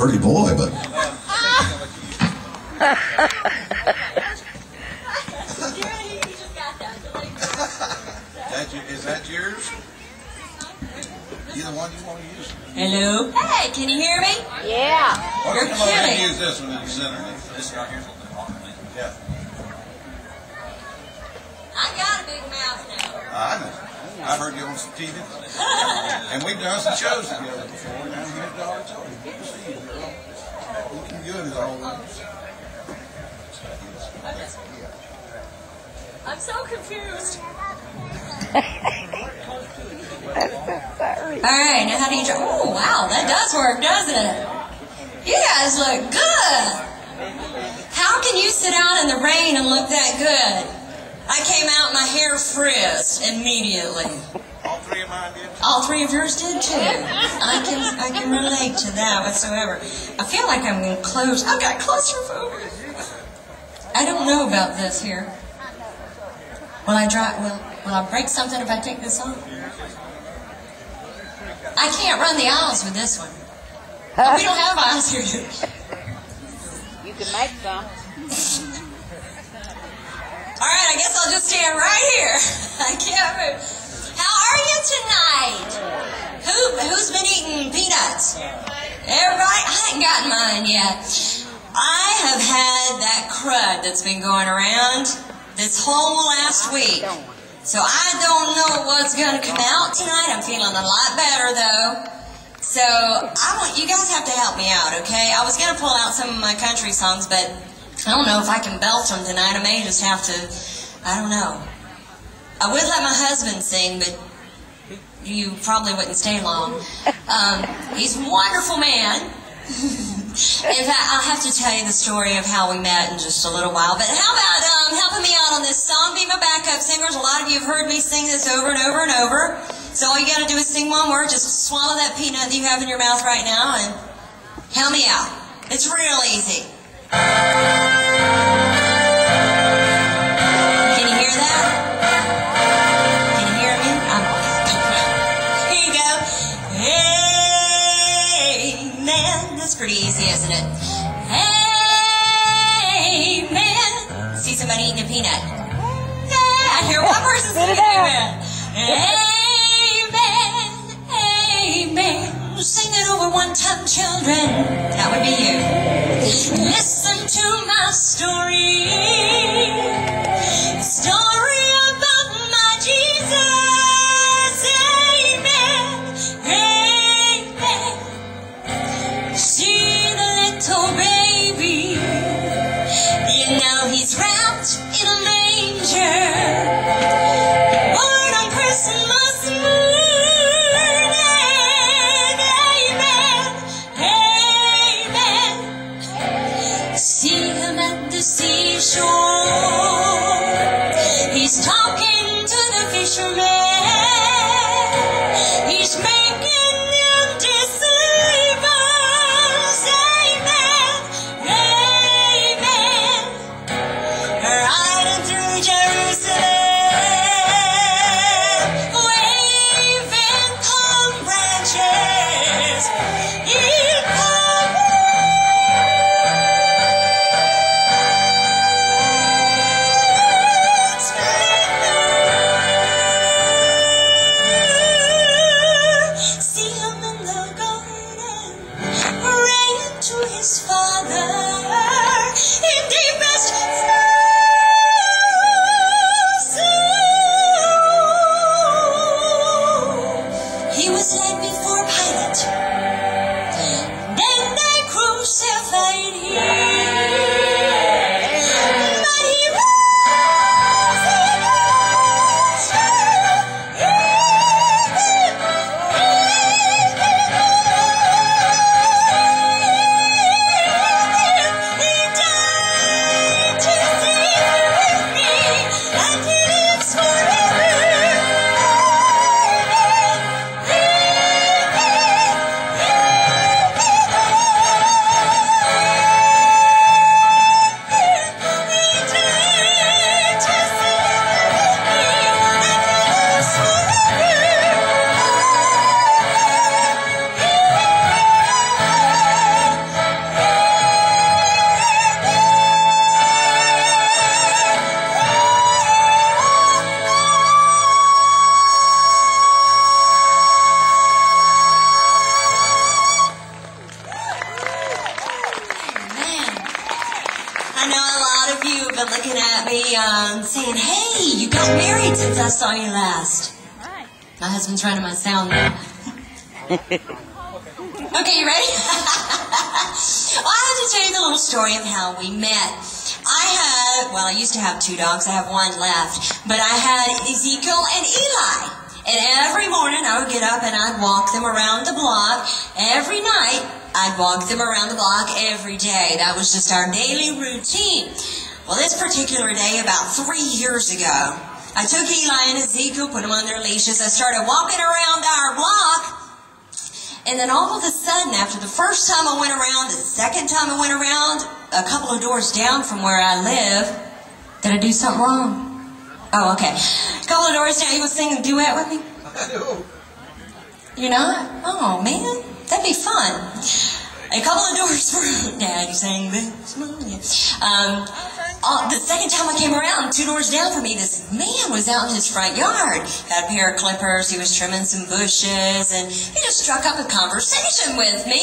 Pretty boy, but... Is that yours? Either one you want to use? Hello? Hey, can you hear me? Yeah. You're Come over and kidding. use this one in the center. This right here's a little bit longer. Yeah. I got a big mouth now. I know. I've heard you on some TV. And we've done some shows together before. Down here at the auditorium. Good to see you, girl. Looking good as always. I'm so confused. Alright, now how do you try? Oh, wow, that does work, doesn't it? You guys look good. How can you sit out in the rain and look that good? I came out, my hair frizzed immediately. All three of mine did? All three of yours did too. I can relate to that whatsoever. I feel like I'm going to close. I've got claustrophobia. I don't know about this here. Will I break something if I take this off? I can't run the aisles with this one. We don't have aisles here. You can make some. All right, I guess I'll just stand right here. I can't move. How are you tonight? Who's been eating peanuts? Everybody? I ain't gotten mine yet. I have had that crud that's been going around this whole last week. So I don't know what's going to come out tonight. I'm feeling a lot better, though. So you guys have to help me out, okay? I was going to pull out some of my country songs, but I don't know if I can belch them tonight. I may just have to, I don't know. I would let my husband sing, but you probably wouldn't stay long. He's a wonderful man. In fact, I'll have to tell you the story of how we met in just a little while. But how about helping me out on this song? Be my backup singers. A lot of you have heard me sing this over and over and over. So all you got to do is sing one word. Just swallow that peanut that you have in your mouth right now and help me out. It's real easy. Can you hear that? Can you hear me? Here you go. Amen. That's pretty easy, isn't it? Amen. See somebody eating a peanut? Yeah, I hear one person singing amen. Amen. Amen. Sing it over one-time children. That would be you. Listen to my story. Story about my Jesus. Amen. Amen. See the little baby. You know he's wrapped in a manger. Born on Christmas morning. Amen. Amen. I know a lot of you have been looking at me saying, hey, you got married since I saw you last. My husband's running my sound now. Okay, you ready? Well, I have to tell you the little story of how we met. I used to have 2 dogs. I have 1 left. But I had Ezekiel and Eli. And every morning I would get up and I'd walk them around the block. Every night I'd walk them around the block every day. That was just our daily routine. Well, this particular day, about 3 years ago, I took Eli and Ezekiel, put them on their leashes. I started walking around our block. And then all of a sudden, after the first time I went around, the second time I went around, a couple of doors down from where I live, did I do something wrong? Oh, okay. A couple of doors down, you want to sing a duet with me? You're not? Oh, man, that'd be fun. A couple of doors from Daddy sang this morning. The second time I came around, 2 doors down from me, this man was out in his front yard. Had a pair of clippers, he was trimming some bushes, and he just struck up a conversation with me.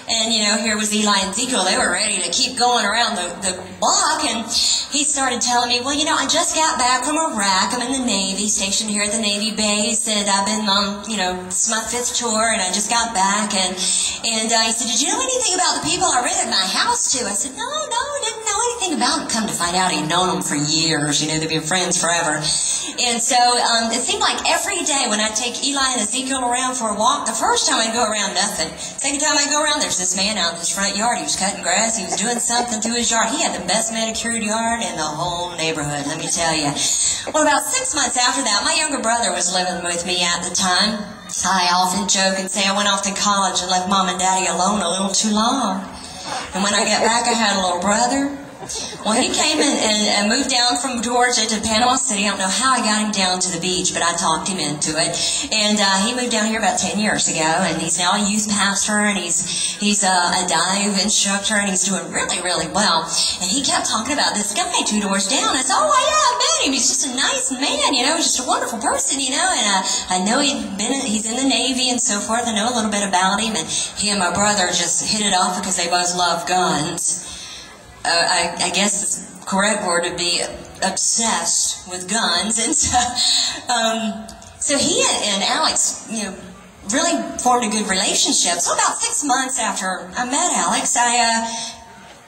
And, here was Eli and Ezekiel. They were ready to keep going around the block, and he started telling me, well, I just got back from Iraq. I'm in the Navy, stationed here at the Navy base, and I've been on, it's my 5th tour, and I just got back, and he said, did you know anything about the people I rented my house to? I said, no, I didn't know anything about them. Come to find out, he'd known them for years. They've been friends forever. And so it seemed like every day when I'd take Eli and Ezekiel around for a walk, the first time I'd go around, nothing. Second time I'd go around, there's this man out in his front yard. He was cutting grass. He was doing something to his yard. He had the best manicured yard in the whole neighborhood, let me tell you. Well, about 6 months after that, my younger brother was living with me at the time. I often joke and say I went off to college and left Mom and Daddy alone a little too long. And when I got back, I had a little brother. Well, he came and moved down from Georgia to Panama City. I don't know how I got him down to the beach, but I talked him into it. And he moved down here about 10 years ago, and he's now a youth pastor, and he's a dive instructor, and he's doing really, really well. And he kept talking about this guy 2 doors down. I said, oh, yeah, I met him. He's just a nice man, he's just a wonderful person, and I know he's in the Navy and so forth. I know a little bit about him, and he and my brother just hit it off because they both love guns. I guess the correct word would be obsessed with guns. And so he and Alex, really formed a good relationship. So about 6 months after I met Alex, I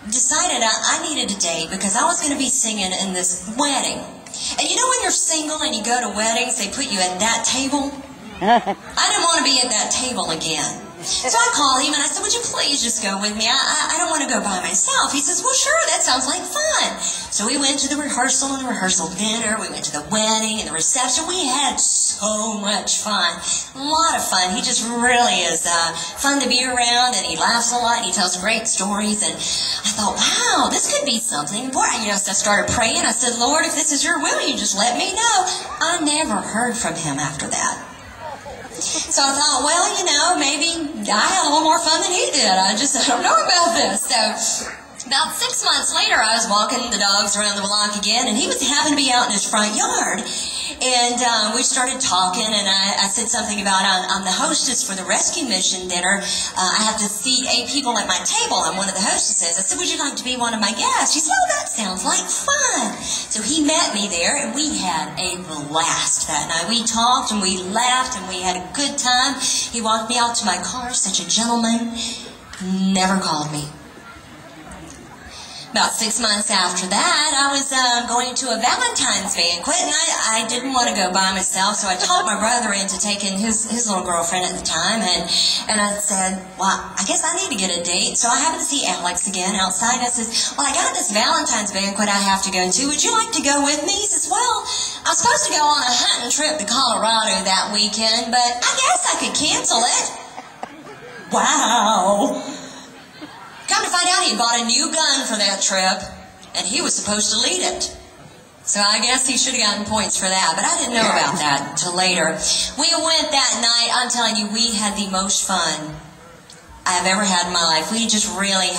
decided I needed a date because I was going to be singing in this wedding. And when you're single and you go to weddings, they put you at that table. I didn't want to be at that table again. So I called him and I said, would you please just go with me? I don't want to go by myself. He says, well, sure, that sounds like fun. So we went to the rehearsal and the rehearsal dinner. We went to the wedding and the reception. We had so much fun. A lot of fun. He just really is fun to be around, and he laughs a lot and he tells great stories. And I thought, wow, this could be something important. So I started praying. I said, Lord, if this is your will, you just let me know. I never heard from him after that. So I thought, well, maybe I had a little more fun than he did. I don't know about this. So about 6 months later, I was walking the dogs around the block again, and he was happened to be out in his front yard. And we started talking, and I said something about I'm the hostess for the rescue mission dinner. I have to seat 8 people at my table. I'm one of the hostesses. I said, would you like to be one of my guests? She said, oh, that sounds like fun. So he met me there, and we had a blast that night. We talked, and we laughed, and we had a good time. He walked me out to my car, such a gentleman. Never called me. About 6 months after that, I was going to a Valentine's banquet, and I didn't want to go by myself, so I talked my brother into taking his little girlfriend at the time, and I said, well, I guess I need to get a date. So I happened to see Alex again outside, and I said, well, I got this Valentine's banquet I have to go to. Would you like to go with me? He says, well, I was supposed to go on a hunting trip to Colorado that weekend, but I guess I could cancel it. Wow. Come to find out, he bought a new gun for that trip, and he was supposed to lead it. So I guess he should have gotten points for that, but I didn't know about that until later. We went that night. I'm telling you, we had the most fun I've ever had in my life. We just really